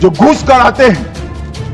जो घुस कर आते हैं,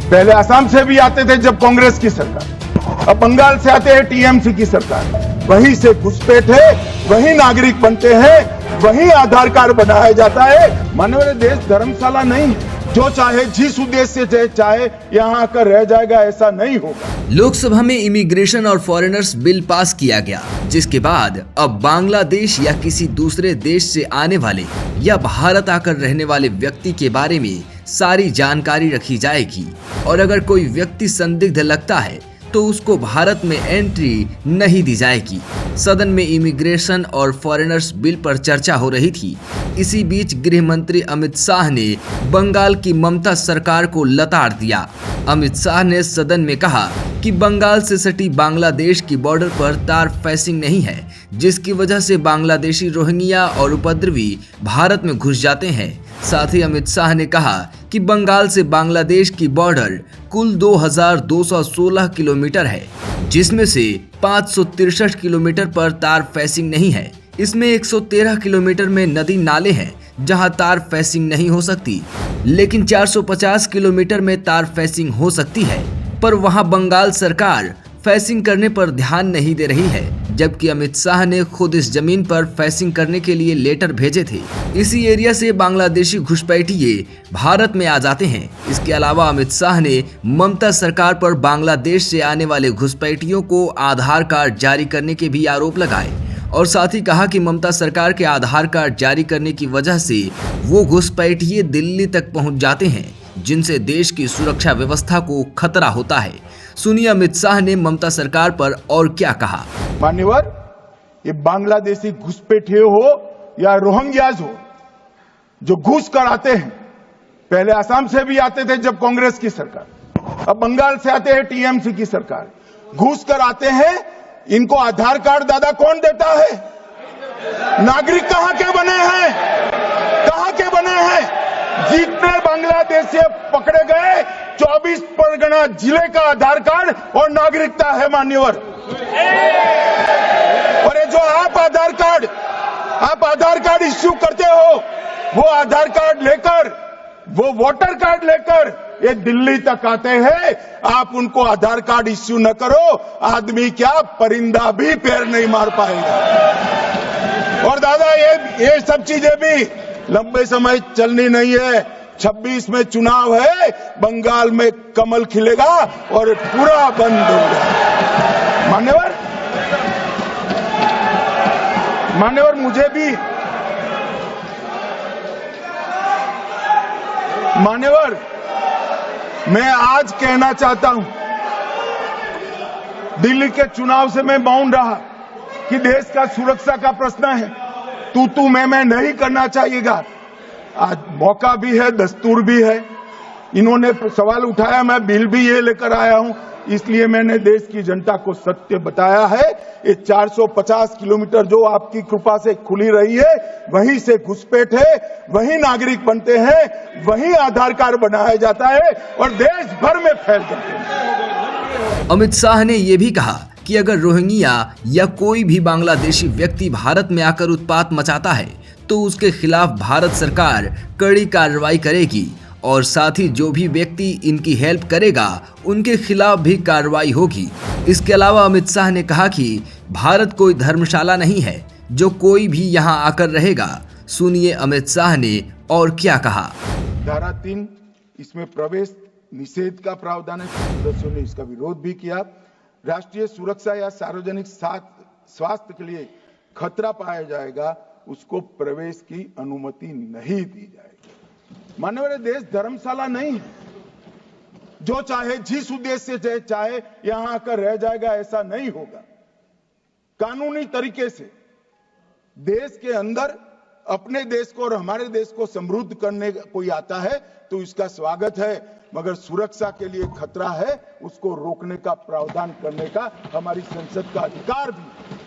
पहले असम से भी आते थे जब कांग्रेस की सरकार, अब बंगाल से आते हैं टीएमसी की सरकार, वहीं से घुसपैठ है, वहीं नागरिक बनते हैं, वहीं आधार कार्ड बनाया जाता है। माननीय देश धर्मशाला नहीं है, जो चाहे जिस उद्देश्य से चाहे यहाँ आकर रह जाएगा, ऐसा नहीं होगा। लोकसभा में इमिग्रेशन और फॉरेनर्स बिल पास किया गया, जिसके बाद अब बांग्लादेश या किसी दूसरे देश से आने वाले या भारत आकर रहने वाले व्यक्ति के बारे में सारी जानकारी रखी जाएगी और अगर कोई व्यक्ति संदिग्ध लगता है तो उसको भारत में एंट्री नहीं दी जाएगी। सदन में इमिग्रेशन और फॉरेनर्स बिल पर चर्चा हो रही थी। इसी बीच गृह मंत्री अमित शाह ने बंगाल की ममता सरकार को लताड़ दिया। अमित शाह ने सदन में कहा कि बंगाल से सटी बांग्लादेश की बॉर्डर पर तार फेंसिंग नहीं है, जिसकी वजह से बांग्लादेशी रोहिंग्या और उपद्रवी भारत में घुस जाते हैं। साथ ही अमित शाह ने कहा कि बंगाल से बांग्लादेश की बॉर्डर कुल 2216 किलोमीटर है, जिसमें से 563 किलोमीटर पर तार फेंसिंग नहीं है। इसमें 113 किलोमीटर में नदी नाले हैं जहां तार फेंसिंग नहीं हो सकती, लेकिन 450 किलोमीटर में तार फेंसिंग हो सकती है, पर वहां बंगाल सरकार फेंसिंग करने पर ध्यान नहीं दे रही है, जबकि अमित शाह ने खुद इस जमीन पर फेंसिंग करने के लिए लेटर भेजे थे। इसी एरिया से बांग्लादेशी घुसपैठिए भारत में आ जाते हैं। इसके अलावा अमित शाह ने ममता सरकार पर बांग्लादेश से आने वाले घुसपैठियों को आधार कार्ड जारी करने के भी आरोप लगाए और साथ ही कहा कि ममता सरकार के आधार कार्ड जारी करने की वजह से वो घुसपैठिए दिल्ली तक पहुंच जाते हैं, जिनसे देश की सुरक्षा व्यवस्था को खतरा होता है। सुनिए अमित शाह ने ममता सरकार पर और क्या कहा। मान्यवर, ये बांग्लादेशी घुसपैठिए हो या रोहिंग्याज हो, जो घुस कर आते हैं, पहले असम से भी आते थे जब कांग्रेस की सरकार, अब बंगाल से आते हैं टीएमसी की सरकार, घुस कर आते हैं। इनको आधार कार्ड दादा कौन देता है? नागरिक कहां के बने हैं? कहां के बने हैं? जितने बांग्लादेशी पकड़े गए 24 परगना जिले का आधार कार्ड और नागरिकता है मान्यवर। और ये जो आप आधार कार्ड इश्यू करते हो, वो आधार कार्ड लेकर, वो वोटर कार्ड लेकर ये दिल्ली तक आते हैं। आप उनको आधार कार्ड इश्यू न करो, आदमी क्या परिंदा भी पैर नहीं मार पाएगा। और दादा ये सब चीजें भी लंबे समय चलनी नहीं है। 26 में चुनाव है, बंगाल में कमल खिलेगा और पूरा बंद होगा। मान्यवर मुझे भी मैं आज कहना चाहता हूं, दिल्ली के चुनाव से मैं मौन रहा कि देश का सुरक्षा का प्रश्न है, तू मैं नहीं करना चाहिएगा। आज मौका भी है, दस्तूर भी है। इन्होंने सवाल उठाया, मैं बिल भी ये लेकर आया हूं, इसलिए मैंने देश की जनता को सत्य बताया है। ये 450 किलोमीटर जो आपकी कृपा से खुली रही है, वहीं से घुसपैठ है, वहीं नागरिक बनते हैं, वहीं आधार कार्ड बनाया जाता है और देश भर में फैल जाते हैं। अमित शाह ने यह भी कहा कि अगर रोहिंग्या या कोई भी बांग्लादेशी व्यक्ति भारत में आकर उत्पात मचाता है तो उसके खिलाफ भारत सरकार कड़ी कार्रवाई करेगी और साथ ही जो भी व्यक्ति इनकी हेल्प करेगा उनके खिलाफ भी कार्रवाई होगी। इसके अलावा अमित शाह ने कहा कि भारत कोई धर्मशाला नहीं है जो कोई भी यहां आकर रहेगा। सुनिए अमित शाह ने और क्या कहा। धारा 3 इसमें प्रवेश निषेध का प्रावधान है, सदस्यों ने इसका विरोध भी किया। राष्ट्रीय सुरक्षा या सार्वजनिक स्वास्थ्य के लिए खतरा पाया जाएगा, उसको प्रवेश की अनुमति नहीं दी जाएगी। माननीय देश धर्मशाला नहीं है, जो चाहे जिस उद्देश्य से चाहे यहां आकर रह जाएगा, ऐसा नहीं होगा। कानूनी तरीके से देश के अंदर अपने देश को और हमारे देश को समृद्ध करने कोई आता है तो इसका स्वागत है, मगर सुरक्षा के लिए खतरा है, उसको रोकने का प्रावधान करने का हमारी संसद का अधिकार भी है।